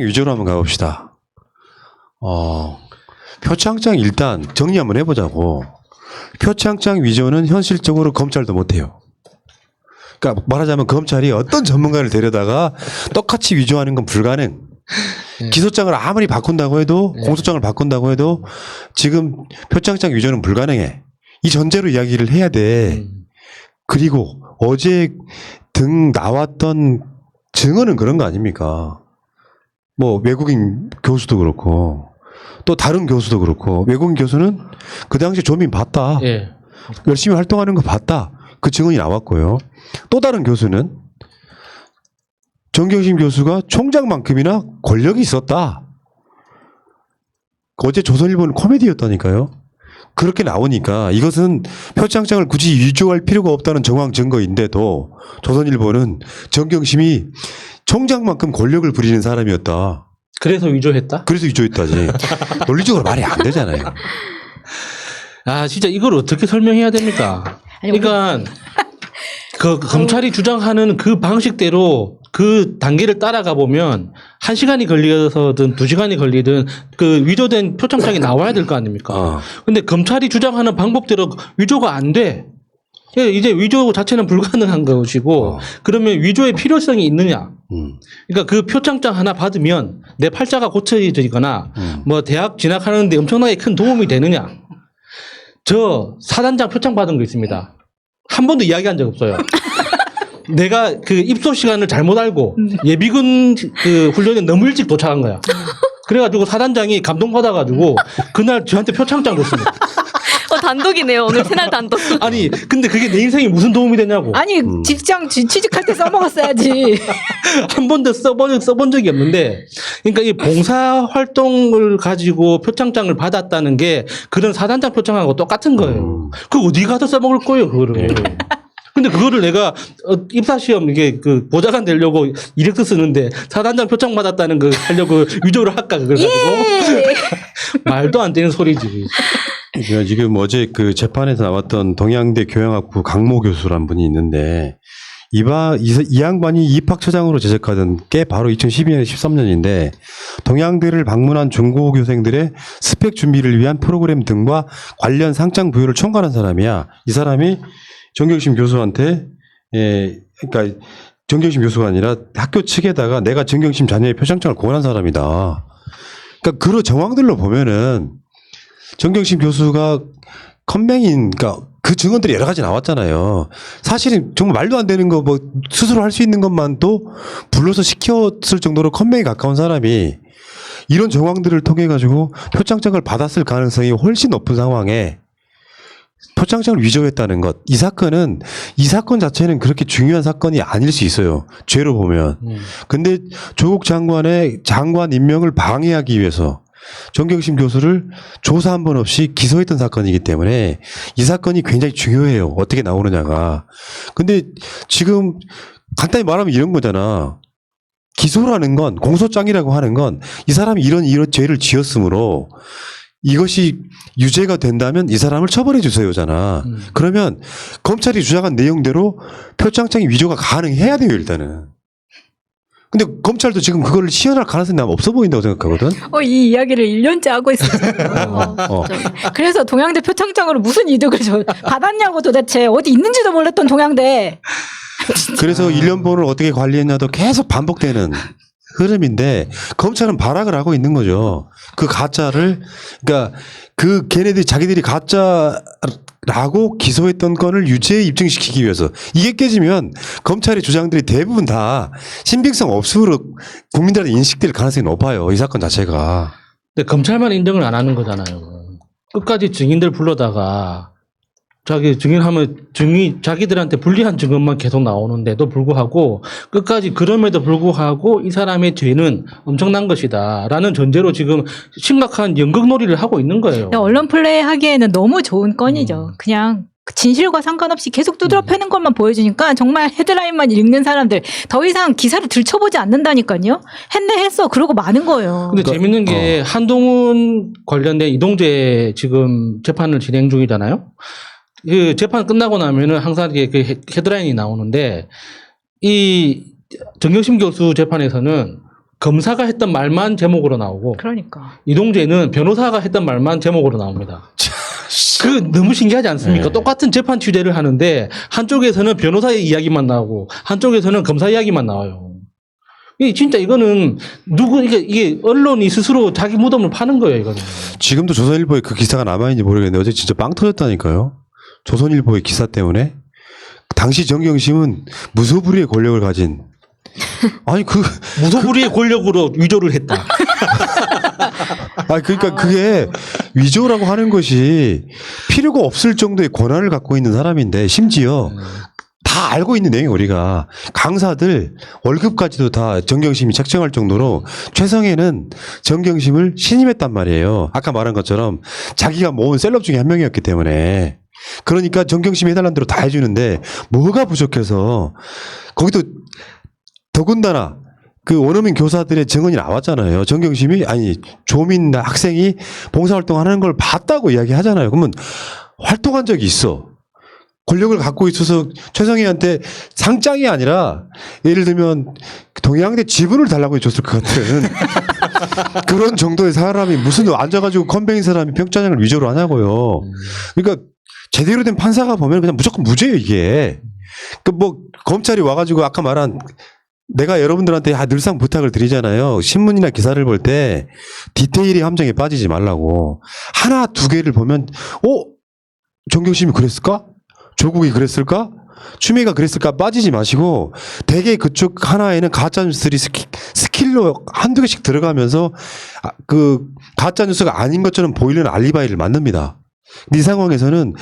위주로 한번 가봅시다. 표창장 일단 정리 한번 해보자고. 표창장 위조는 현실적으로 검찰도 못해요. 그러니까 말하자면 검찰이 어떤 전문가를 데려다가 똑같이 위조하는 건 불가능. 기소장을 아무리 바꾼다고 해도 공소장을 바꾼다고 해도 지금 표창장 위조는 불가능해. 이 전제로 이야기를 해야 돼. 그리고 어제 등 나왔던 증언은 그런 거 아닙니까? 뭐 외국인 교수도 그렇고 또 다른 교수도 그렇고 외국인 교수는 그 당시 조민 봤다. 예. 열심히 활동하는 거 봤다. 그 증언이 나왔고요. 또 다른 교수는 정경심 교수가 총장만큼이나 권력이 있었다. 어제 조선일보는 코미디였다니까요. 그렇게 나오니까 이것은 표창장을 굳이 위조할 필요가 없다는 정황 증거인데도 조선일보는 정경심이 총장만큼 권력을 부리는 사람이었다. 그래서 위조했다? 그래서 위조했다지. 논리적으로 말이 안 되잖아요. 아, 진짜 이걸 어떻게 설명해야 됩니까? 그러니까 그 검찰이 주장하는 그 방식대로 그 단계를 따라가 보면 1시간이 걸려서든 2시간이 걸리든 그 위조된 표창장이 나와야 될 거 아닙니까? 근데 검찰이 주장하는 방법대로 위조가 안 돼. 이제 위조 자체는 불가능한 것이고 그러면 위조의 필요성이 있느냐? 그러니까 그 표창장 하나 받으면 내 팔자가 고쳐지거나 뭐 대학 진학하는데 엄청나게 큰 도움이 되느냐? 저 사단장 표창 받은 거 있습니다. 한 번도 이야기한 적 없어요. 내가 그 입소 시간을 잘못 알고 예비군 그 훈련에 너무 일찍 도착한 거야. 그래가지고 사단장이 감동받아가지고 그날 저한테 표창장 줬습니다. 단독이네요. 오늘 채널 단독. 아니 근데 그게 내 인생에 무슨 도움이 되냐고. 아니 직장 취직할 때 써먹었어야지. 한 번도 써본 적이 없는데, 그러니까 이 봉사 활동을 가지고 표창장을 받았다는 게 그런 사단장 표창하고 똑같은 거예요. 그거 어디 가서 써먹을 거예요, 그거를. 근데 그거를 내가 입사시험 이게 그 보좌관 되려고 이력서 쓰는데 사단장 표창 받았다는 거 하려고 위조를 할까 그래가지고 말도 안 되는 소리지. 그러니까 지금 어제 그 재판에서 나왔던 동양대 교양학부 강모 교수란 분이 있는데 이 양반이 입학처장으로 재직하던 게 바로 2012년, 13년인데 동양대를 방문한 중고교생들의 스펙 준비를 위한 프로그램 등과 관련 상장 부여를 총괄한 사람이야. 이 사람이 정경심 교수한테 그러니까 정경심 교수가 아니라 학교 측에다가 내가 정경심 자녀의 표창장을 고안한 사람이다. 그러니까 그런 정황들로 보면은 정경심 교수가 컴맹인, 그러니까 그 증언들이 여러 가지 나왔잖아요. 사실은 정말 말도 안 되는 거 뭐 스스로 할 수 있는 것만도 불러서 시켰을 정도로 컴맹에 가까운 사람이 이런 정황들을 통해 가지고 표창장을 받았을 가능성이 훨씬 높은 상황에 표창장을 위조했다는 것. 이 사건 자체는 그렇게 중요한 사건이 아닐 수 있어요. 죄로 보면. 근데 조국 장관의 장관 임명을 방해하기 위해서 정경심 교수를 조사 한 번 없이 기소했던 사건이기 때문에 이 사건이 굉장히 중요해요. 어떻게 나오느냐가. 근데 지금 간단히 말하면 이런 거잖아. 기소라는 건, 공소장이라고 하는 건 이 사람이 이런 죄를 지었으므로 이것이 유죄가 된다면 이 사람을 처벌해 주세요잖아. 그러면 검찰이 주장한 내용대로 표창장이 위조가 가능해야 돼요, 일단은. 근데 검찰도 지금 그걸 시연할 가능성이 난 없어 보인다고 생각하거든. 이 이야기를 1년째 하고 있어요. 그래서 동양대 표창장으로 무슨 이득을 받았냐고 도대체. 어디 있는지도 몰랐던 동양대. 그래서 1년본을 어떻게 관리했냐도 계속 반복되는 흐름인데 검찰은 발악을 하고 있는 거죠. 그 가짜를, 그러니까 그 걔네들이 자기들이 가짜라고 기소했던 건을 유죄에 입증시키기 위해서 이게 깨지면 검찰의 주장들이 대부분 다 신빙성 없음으로 국민들한테 인식될 가능성이 높아요. 이 사건 자체가. 근데 검찰만 인정을 안 하는 거잖아요. 끝까지 증인들 불러다가 자기 증인하면 자기들한테 불리한 증언만 계속 나오는데도 불구하고 끝까지 그럼에도 불구하고 이 사람의 죄는 엄청난 것이다 라는 전제로 지금 심각한 연극놀이를 하고 있는 거예요. 언론 플레이 하기에는 너무 좋은 건이죠. 그냥 진실과 상관없이 계속 두드려 패는 것만 보여주니까 정말 헤드라인만 읽는 사람들 더 이상 기사를 들춰보지 않는다니까요. 했어. 그러고 마는 거예요. 근데 재밌는 게 한동훈 관련된 이동재 지금 재판을 진행 중이잖아요. 그 재판 끝나고 나면은 항상 이게 그 헤드라인이 나오는데 이 정경심 교수 재판에서는 검사가 했던 말만 제목으로 나오고 그러니까. 이동재는 변호사가 했던 말만 제목으로 나옵니다. 그 너무 신기하지 않습니까? 네. 똑같은 재판 취재를 하는데 한쪽에서는 변호사의 이야기만 나오고 한쪽에서는 검사 이야기만 나와요. 이 진짜 이거는 이게 언론이 스스로 자기 무덤을 파는 거예요, 이거는. 지금도 조선일보에 그 기사가 남아있는지 모르겠는데 어제 진짜 빵 터졌다니까요. 조선일보의 기사 때문에. 당시 정경심은 무소불위의 권력을 가진 아니 무소불위의 권력으로 위조를 했다. 그러니까 그게 위조라고 하는 것이 필요가 없을 정도의 권한을 갖고 있는 사람인데 심지어 다 알고 있는 내용이 우리가 강사들 월급까지도 다 정경심이 책정할 정도로 최성애는 정경심을 신임했단 말이에요. 아까 말한 것처럼 자기가 모은 셀럽 중에 한 명이었기 때문에 그러니까 정경심이 해달라는 대로 다 해주는데 뭐가 부족해서 거기도 더군다나 그 원어민 교사들의 증언이 나왔잖아요. 정경심이 아니 조민 학생이 봉사활동하는 걸 봤다고 이야기하잖아요. 그러면 활동한 적이 있어. 권력을 갖고 있어서 최성희한테 상장이 아니라 예를 들면 동양대 지분을 달라고 해줬을 것 같은 그런 정도의 사람이 무슨 앉아가지고 건배인 사람이 평가장을 위조를 하냐고요. 그러니까 제대로 된 판사가 보면 그냥 무조건 무죄예요 이게. 그 뭐 검찰이 와가지고 아까 말한 내가 여러분들한테 늘상 부탁을 드리잖아요. 신문이나 기사를 볼 때 디테일이 함정에 빠지지 말라고. 하나 두 개를 보면 정경심이 그랬을까? 조국이 그랬을까? 추미애가 그랬을까? 빠지지 마시고 대개 그쪽 하나에는 가짜뉴스들이 스킬로 한두 개씩 들어가면서 그 가짜뉴스가 아닌 것처럼 보이려는 알리바이를 만듭니다. 이 상황에서는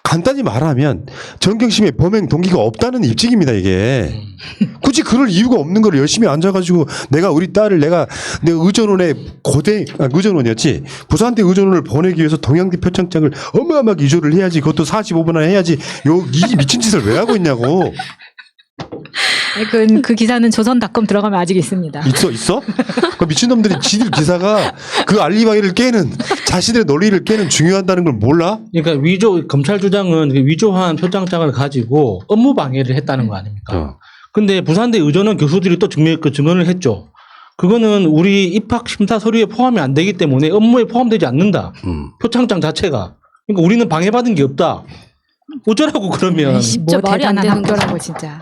간단히 말하면 정경심의 범행 동기가 없다는 입증입니다 이게. 굳이 그럴 이유가 없는 걸 열심히 앉아가지고 내가 우리 딸을 내가 의전원에 의전원이었지 부산대 의전원을 보내기 위해서 동양대 표창장을 어마어마하게 위조를 해야지 그것도 45분 안에 해야지 이 미친 짓을 왜 하고 있냐고. 그 기사는 조선닷컴 들어가면 아직 있습니다. 있어? 그 미친놈들이 지들 기사가 그 알리바이를 깨는 자신의 논리를 깨는 중요하다는 걸 몰라? 그러니까 검찰 주장은 위조한 표창장을 가지고 업무 방해를 했다는 거 아닙니까? 근데 부산대 의전원 교수들이 또 증언을 했죠. 그거는 우리 입학 심사 서류에 포함이 안 되기 때문에 업무에 포함되지 않는다. 표창장 자체가. 그러니까 우리는 방해받은 게 없다. 어쩌라고 그러면. 진짜 뭐 말이 안 대단한 되는 학교라고 진짜.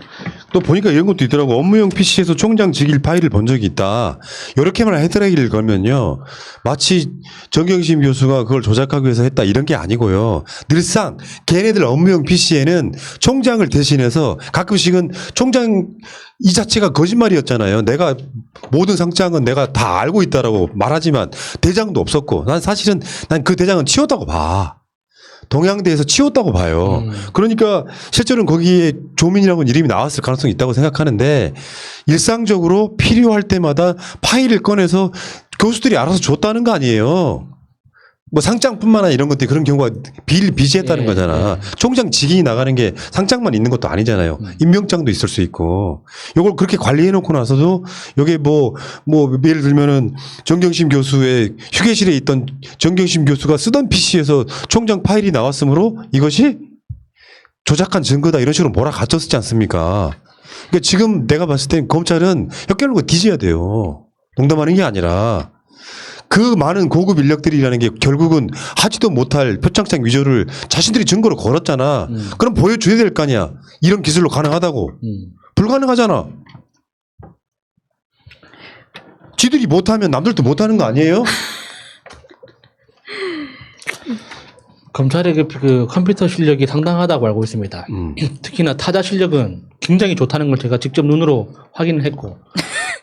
또 보니까 이런 것도 있더라고. 업무용 PC에서 총장 직일 파일을 본 적이 있다. 이렇게만 헤드라이를 걸면요. 마치 정경심 교수가 그걸 조작하기 위해서 했다 이런 게 아니고요. 늘상 걔네들 업무용 PC에는 총장을 대신해서 가끔씩은 총장 이 자체가 거짓말이었잖아요. 내가 모든 상장은 내가 다 알고 있다라고 말하지만 대장도 없었고 난 사실은 난 그 대장은 치웠다고 봐. 동양대에서 치웠다고 봐요. 그러니까 실제로는 거기에 조민이라는 이름이 나왔을 가능성이 있다고 생각하는데 일상적으로 필요할 때마다 파일을 꺼내서 교수들이 알아서 줬다는 거 아니에요. 뭐 상장뿐만 아니라 이런 것들이 그런 경우가 비일비재했다는 거잖아. 총장 직인이 나가는 게 상장만 있는 것도 아니잖아요. 임명장도 있을 수 있고. 요걸 그렇게 관리해 놓고 나서도 요게 뭐 예를 들면은 정경심 교수의 휴게실에 있던 정경심 교수가 쓰던 PC에서 총장 파일이 나왔으므로 이것이 조작한 증거다 이런 식으로 몰아갇혔지 않습니까? 그러니까 지금 내가 봤을 땐 검찰은 혀결로 뒤져야 돼요. 농담하는 게 아니라. 그 많은 고급 인력들이라는 게 결국은 하지도 못할 표창장 위조를 자신들이 증거로 걸었잖아. 그럼 보여줘야 될 거 아니야. 이런 기술로 가능하다고. 불가능하잖아. 지들이 못하면 남들도 못하는 거 아니에요? 검찰의 그 컴퓨터 실력이 상당하다고 알고 있습니다. 특히나 타자 실력은 굉장히 좋다는 걸 제가 직접 눈으로 확인을 했고.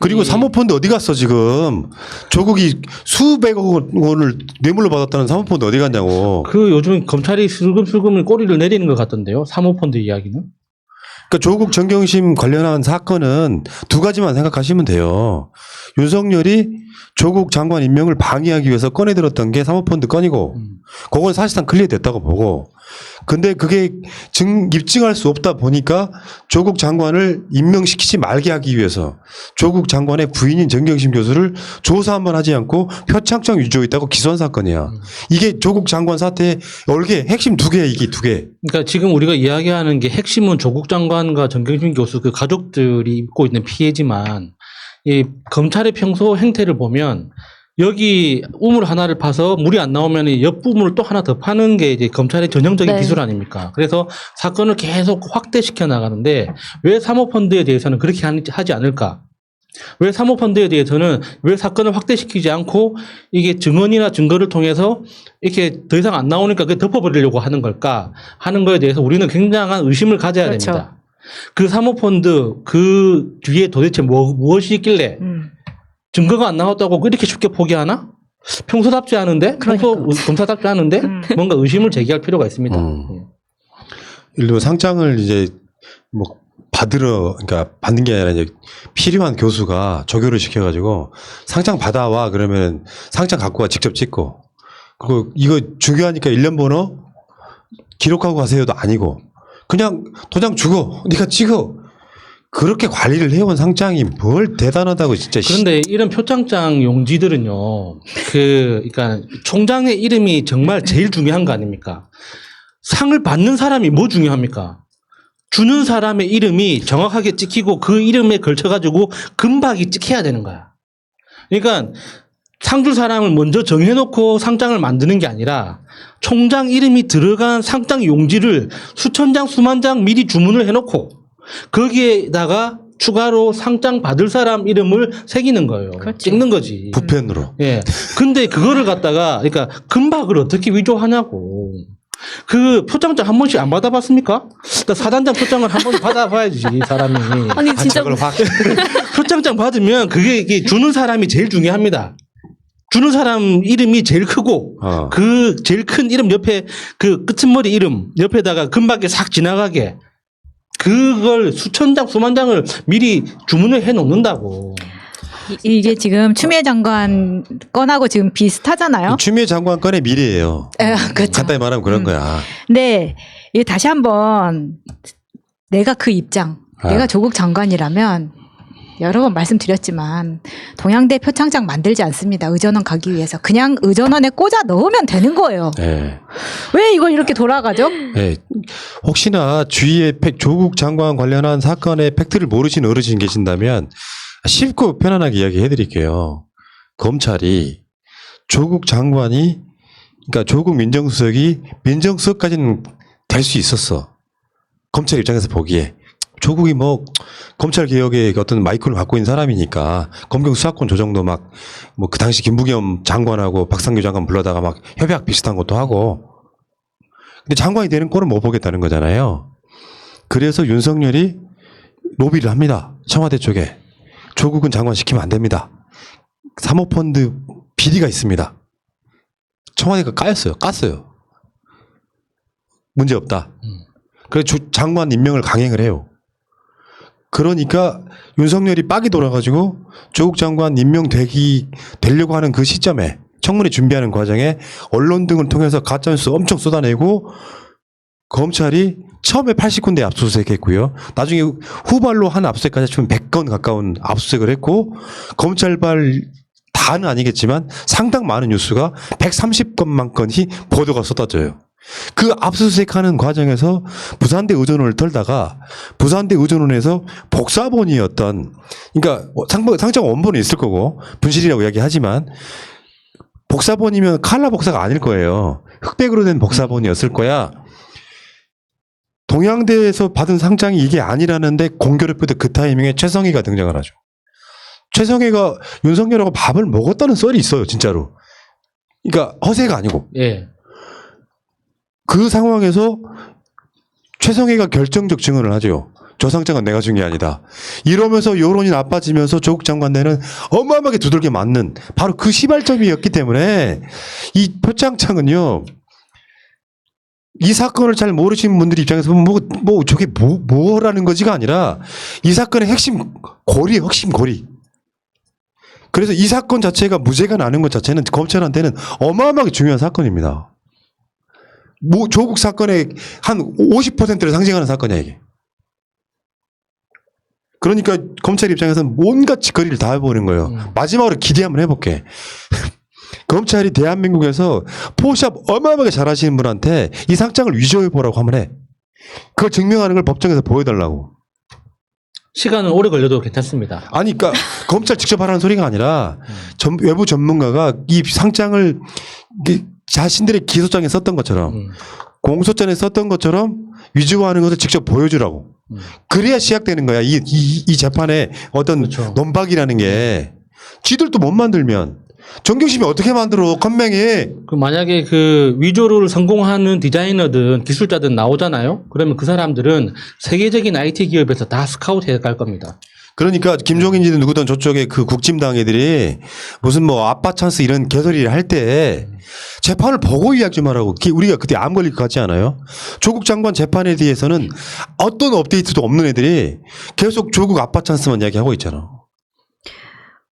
그리고 사모펀드 어디 갔어 지금? 조국이 수백억 원을 뇌물로 받았다는 사모펀드 어디 갔냐고. 그 요즘 검찰이 슬금슬금 꼬리를 내리는 것 같던데요. 사모펀드 이야기는. 그러니까 조국 정경심 관련한 사건은 두 가지만 생각하시면 돼요. 윤석열이 조국 장관 임명을 방해하기 위해서 꺼내들었던 게 사모펀드 건이고 그건 사실상 클리어됐다고 보고 근데 그게 입증할 수 없다 보니까 조국 장관을 임명시키지 말게 하기 위해서 조국 장관의 부인인 정경심 교수를 조사 한번 하지 않고 표창장 위조했다고 기소한 사건이야. 이게 조국 장관 사태의 얼개 핵심 두 개야 이게 두 개. 그러니까 지금 우리가 이야기하는 게 핵심은 조국 장관과 정경심 교수 그 가족들이 입고 있는 피해지만 이 검찰의 평소 행태를 보면 여기 우물 하나를 파서 물이 안 나오면 옆 우물을 또 하나 더 파는 게 이제 검찰의 전형적인 네. 기술 아닙니까? 그래서 사건을 계속 확대시켜 나가는데 왜 사모펀드에 대해서는 그렇게 하지 않을까? 왜 사모펀드에 대해서는 왜 사건을 확대시키지 않고 이게 증언이나 증거를 통해서 이렇게 더 이상 안 나오니까 그게 덮어버리려고 하는 걸까 하는 거에 대해서 우리는 굉장한 의심을 가져야 그렇죠. 됩니다. 그 사모펀드 그 뒤에 도대체 무엇이 있길래 증거가 안 나왔다고 이렇게 쉽게 포기하나? 평소답지 않은데? 평소 검사답지 않은데? 뭔가 의심을 제기할 필요가 있습니다. 예를 들어 상장을 이제 뭐 그러니까 받는 게 아니라 이제 필요한 교수가 조교를 시켜가지고 상장 받아와 그러면 상장 갖고 와 직접 찍고 그리고 이거 중요하니까 1년 번호 기록하고 가세요도 아니고 그냥 도장 주고 네가 찍어 그렇게 관리를 해온 상장이 뭘 대단하다고 진짜. 그런데 이런 표창장 용지들은요, 그러니까 총장의 이름이 정말 제일 중요한 거 아닙니까? 상을 받는 사람이 뭐 중요합니까? 주는 사람의 이름이 정확하게 찍히고 그 이름에 걸쳐가지고 금박이 찍혀야 되는 거야. 그러니까 상 줄 사람을 먼저 정해놓고 상장을 만드는 게 아니라 총장 이름이 들어간 상장 용지를 수천 장, 수만 장 미리 주문을 해놓고 거기에다가 추가로 상장 받을 사람 이름을 새기는 거예요. 그렇죠. 찍는 거지. 부펜으로. 예. 근데 그거를 갖다가 그러니까 금박을 어떻게 위조하냐고. 그 표창장 한 번씩 안 받아봤습니까? 그러니까 사단장 표창을 한 번 받아봐야지 사람이. 아니 진짜 표창장 받으면 그게 이게 주는 사람이 제일 중요합니다. 주는 사람 이름이 제일 크고 그 제일 큰 이름 옆에 그 끝머리 이름 옆에다가 금박에 싹 지나가게 그걸 수천 장 수만 장을 미리 주문을 해 놓는다고. 이게 지금 추미애 장관 건하고 지금 비슷하잖아요. 추미애 장관 건의 미래예요. 그렇죠. 간단히 말하면 그런 거야. 네, 이게 다시 한번 내가 그 입장, 내가 조국 장관이라면 여러 번 말씀드렸지만 동양대 표창장 만들지 않습니다. 의전원 가기 위해서 그냥 의전원에 꽂아 넣으면 되는 거예요. 네. 왜 이걸 이렇게 돌아가죠? 네. 혹시나 주위에 조국 장관 관련한 사건의 팩트를 모르시는 어르신 계신다면 쉽고 편안하게 이야기해 드릴게요. 검찰이 조국 장관이 그러니까 조국 민정수석이 민정수석까지는 될 수 있었어. 검찰 입장에서 보기에 조국이 뭐 검찰 개혁의 어떤 마이크를 갖고 있는 사람이니까 검경 수사권 조정도 막 뭐 그 당시 김부겸 장관하고 박상규 장관 불러다가 막 협약 비슷한 것도 하고 근데 장관이 되는 꼴은 못 보겠다는 거잖아요. 그래서 윤석열이 로비를 합니다. 청와대 쪽에. 조국은 장관 시키면 안 됩니다. 사모펀드 비리가 있습니다. 청와대가 깠어요. 문제 없다. 그래서 장관 임명을 강행을 해요. 그러니까 윤석열이 빡이 돌아가지고 조국 장관 되려고 하는 그 시점에 청문회 준비하는 과정에 언론 등을 통해서 가짜뉴스 엄청 쏟아내고 검찰이 처음에 80군데 압수수색했고요. 나중에 후발로 한 압수수색까지 치면 100건 가까운 압수수색을 했고 검찰발 다는 아니겠지만 상당 많은 뉴스가 130건만 건이 보도가 쏟아져요. 그 압수수색하는 과정에서 부산대 의전원을 털다가 부산대 의전원에서 복사본이었던 그러니까 상장 원본이 있을 거고 분실이라고 이야기하지만 복사본이면 칼라 복사가 아닐 거예요. 흑백으로 된 복사본이었을 거야. 동양대에서 받은 상장이 이게 아니라는데 공교롭게도 그 타이밍에 최성희가 등장을 하죠. 최성희가 윤석열하고 밥을 먹었다는 썰이 있어요, 진짜로. 그러니까 허세가 아니고. 예. 그 상황에서 최성희가 결정적 증언을 하죠. 저 상장은 내가 준 게 아니다. 이러면서 여론이 나빠지면서 조국 장관대는 어마어마하게 두들겨 맞는 바로 그 시발점이었기 때문에 이 표창장은요. 이 사건을 잘 모르시는 분들 입장에서 보면 저게 뭐라는 거지가 아니라 이 사건의 핵심 고리. 그래서 이 사건 자체가 무죄가 나는 것 자체는 검찰한테는 어마어마하게 중요한 사건입니다. 조국 사건의 한 50%를 상징하는 사건이야, 이게. 그러니까 검찰 입장에서는 온갖 짓거리를 다 해보는 거예요. 마지막으로 기대 한번 해볼게. 검찰이 대한민국에서 포샵 어마어마하게 잘하시는 분한테 이 상장을 위조해보라고 하면 해. 그걸 증명하는 걸 법정에서 보여달라고. 시간은 오래 걸려도 괜찮습니다. 아니, 그러니까 검찰 직접 하라는 소리가 아니라 외부 전문가가 이 상장을 자신들의 기소장에 썼던 것처럼 공소장에 썼던 것처럼 위조하는 것을 직접 보여주라고. 그래야 시작되는 거야. 이 재판의 어떤 그렇죠. 논박이라는 게. 지들도 못 만들면 정경심이 어떻게 만들어? 건맹해. 그 만약에 그 위조를 성공하는 디자이너든 기술자든 나오잖아요. 그러면 그 사람들은 세계적인 IT 기업에서 다 스카우트 해갈 겁니다. 그러니까 김종인이든 누구든 저쪽에 그 국진당 애들이 무슨 뭐 아빠 찬스 이런 개소리를 할 때 재판을 보고 이야기 좀 하라고. 우리가 그때 암 걸릴 것 같지 않아요? 조국 장관 재판에 대해서는 어떤 업데이트도 없는 애들이 계속 조국 아빠 찬스만 이야기하고 있잖아.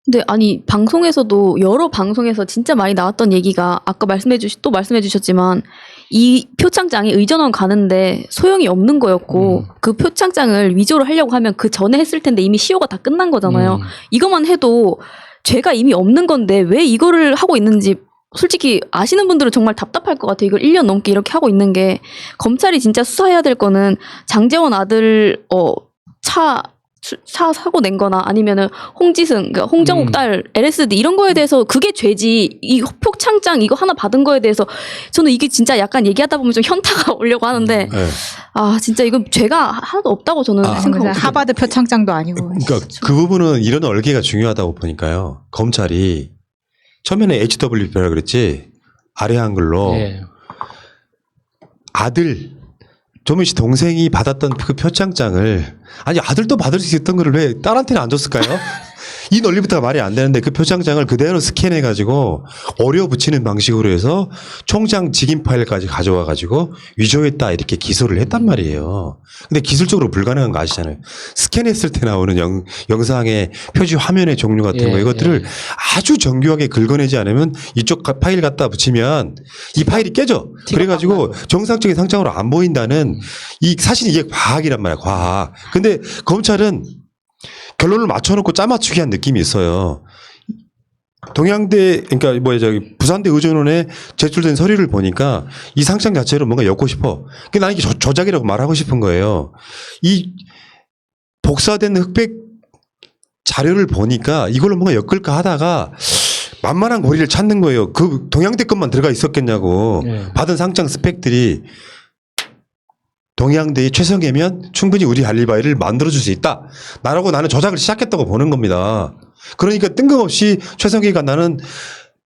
근데 아니 방송에서도 여러 방송에서 진짜 많이 나왔던 얘기가 아까 또 말씀해 주셨지만 이 표창장이 의전원 가는데 소용이 없는 거였고 그 표창장을 위조를 하려고 하면 그 전에 했을 텐데 이미 시효가 다 끝난 거잖아요. 이것만 해도 죄가 이미 없는 건데 왜 이거를 하고 있는지 솔직히 아시는 분들은 정말 답답할 것 같아요. 이걸 1년 넘게 이렇게 하고 있는 게 검찰이 진짜 수사해야 될 거는 장제원 아들 차 사고 낸 거나 아니면은 홍지승, 그러니까 홍정욱 딸 LSD 이런 거에 대해서 그게 죄지. 이 표창장 이거 하나 받은 거에 대해서 저는 이게 진짜 약간 얘기하다 보면 좀 현타가 오려고 하는데 네. 아 진짜 이건 죄가 하나도 없다고 저는 생각합니다. 하버드 표창장도 아니고. 그러니까 그 부분은 이런 얼개가 중요하다고 보니까요. 검찰이 처음에는 HWP라 그랬지 아래 한글로 예. 아들 조민 씨 동생이 받았던 그 표창장을 아니 아들도 받을 수 있었던 거를 왜 딸한테는 안 줬을까요? 이 논리부터가 말이 안 되는데 그 표창장을 그대로 스캔해 가지고 오려 붙이는 방식으로 해서 총장 직인 파일까지 가져와 가지고 위조했다 이렇게 기소를 했단 말이에요. 근데 기술적으로 불가능한 거 아시잖아요. 스캔했을 때 나오는 영상의 표지 화면의 종류 같은 거 이것들을 아주 정교하게 긁어내지 않으면 이쪽 파일 갖다 붙이면 이 파일이 깨져. 그래가지고 정상적인 상장으로 안 보인다는 이 사실 이게 과학이란 말이야. 과학. 근데 검찰은 결론을 맞춰놓고 짜맞추기 한 느낌이 있어요. 동양대, 그러니까 부산대 의전원에 제출된 서류를 보니까 이 상장 자체를 뭔가 엮고 싶어. 근데 나는 이게 조작이라고 말하고 싶은 거예요. 이 복사된 흑백 자료를 보니까 이걸로 뭔가 엮을까 하다가 만만한 고리를 찾는 거예요. 그 동양대 것만 들어가 있었겠냐고. 네. 받은 상장 스펙들이 동양대의 최성애면 충분히 우리 알리바이를 만들어줄 수 있다. 나라고 나는 조작을 시작했다고 보는 겁니다. 그러니까 뜬금없이 최성애가 나는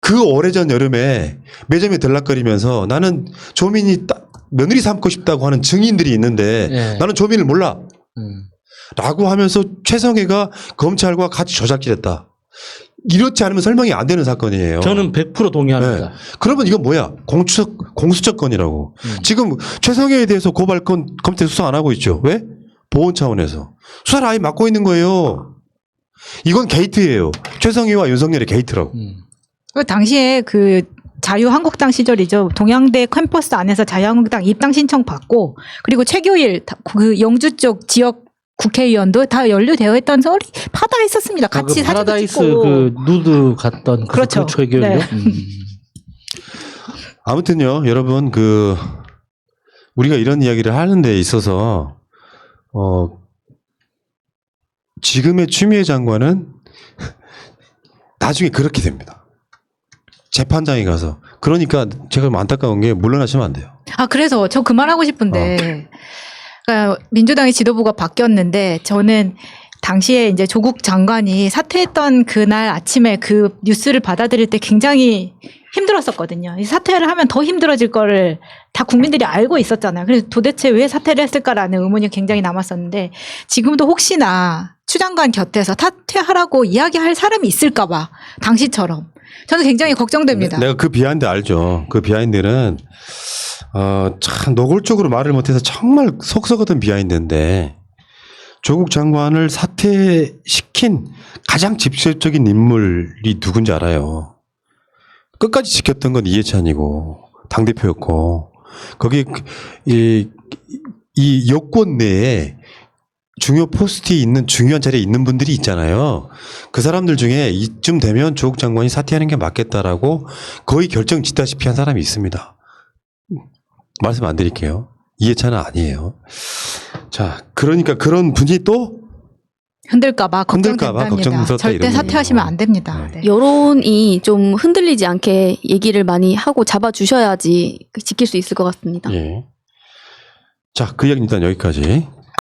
그 오래전 여름에 매점에 들락거리면서 나는 조민이 며느리 삼고 싶다고 하는 증인들이 있는데 네. 나는 조민을 몰라. 라고 하면서 최성애가 검찰과 같이 조작질했다. 이렇지 않으면 설명이 안 되는 사건이에요. 저는 100% 동의합니다. 네. 그러면 이건 뭐야? 공수처 건이라고. 지금 최성애에 대해서 고발건 검찰 수사 안 하고 있죠. 왜? 보온 차원에서. 수사를 아예 맡고 있는 거예요. 이건 게이트예요. 최성애와 윤석열의 게이트라고. 그 당시에 그 자유한국당 시절이죠. 동양대 캠퍼스 안에서 자유한국당 입당 신청 받고 그리고 최교일 그 영주 쪽 지역 국회의원도 다 연루되어 있던 소리 파다 있었습니다. 같이 그 사진도 파라다이스 찍고. 그 누드 갔던 그렇죠. 그 최교일요. 네. 아무튼요, 여러분, 우리가 이런 이야기를 하는 데 있어서, 지금의 추미애 장관은 나중에 그렇게 됩니다. 재판장에 가서. 그러니까 제가 안타까운 게 물러나시면 안 돼요. 아, 그래서 저 그 말하고 싶은데, 그러니까 민주당의 지도부가 바뀌었는데, 저는 당시에 이제 조국 장관이 사퇴했던 그날 아침에 그 뉴스를 받아들일 때 굉장히 힘들었었거든요. 이 사퇴를 하면 더 힘들어질 거를 다 국민들이 알고 있었잖아요. 그래서 도대체 왜 사퇴를 했을까라는 의문이 굉장히 남았었는데, 지금도 혹시나 추 장관 곁에서 사퇴하라고 이야기할 사람이 있을까봐, 당시처럼. 저는 굉장히 걱정됩니다. 내가 그 비하인드 알죠. 그 비하인드는 참 노골적으로 말을 못해서 정말 속 썩었던 비하인드인데 조국 장관을 사퇴시킨 가장 직접적인 인물이 누군지 알아요. 끝까지 지켰던 건 이해찬이고 당대표였고 거기 이 여권 내에 중요 포스트에 있는 중요한 자리에 있는 분들이 있잖아요. 그 사람들 중에 이쯤 되면 조국 장관이 사퇴하는 게 맞겠다라고 거의 결정 짓다시피 한 사람이 있습니다. 말씀 안 드릴게요. 이해찬은 아니에요. 자, 그러니까 그런 분이 또 흔들까봐 걱정된답니다. 걱정스럽다 절대 이런 사퇴하시면 얘기죠. 안 됩니다. 네. 여론이 좀 흔들리지 않게 얘기를 많이 하고 잡아주셔야지 지킬 수 있을 것 같습니다. 예. 자, 그 이야기 일단 여기까지.